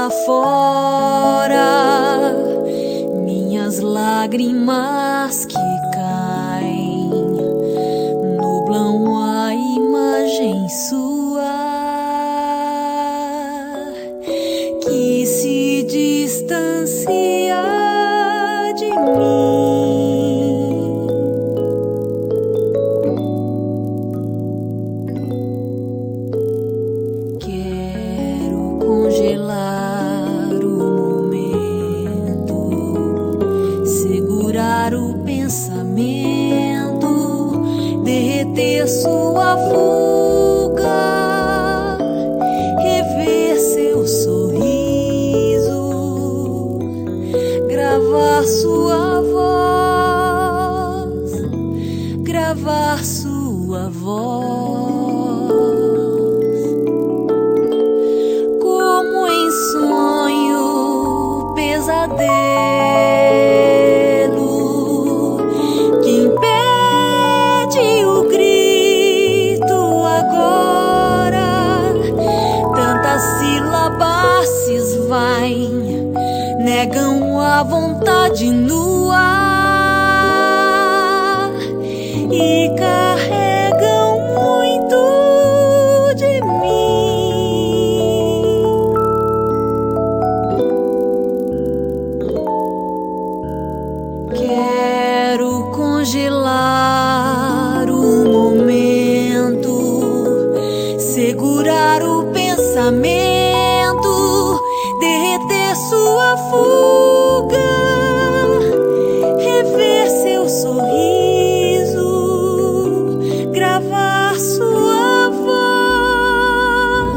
lá fora, minhas lágrimas que caem nublam a imagem sua, que se distancia de mim. Quero congelar o momento, segurar o pensamento, derreter sua fuga, rever seu sorriso, gravar sua voz, gravar sua voz. Como em sonho, pesadelo que impede o grito agora. Tantas sílabas se esvaem, negam a vontade no ar e carregam muito de mim. Quero congelar o momento, segurar o pensamento, derreter sua fuga, rever seu sorriso, gravar sua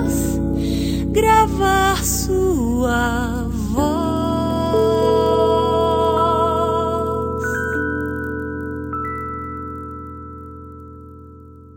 voz, gravar sua voz.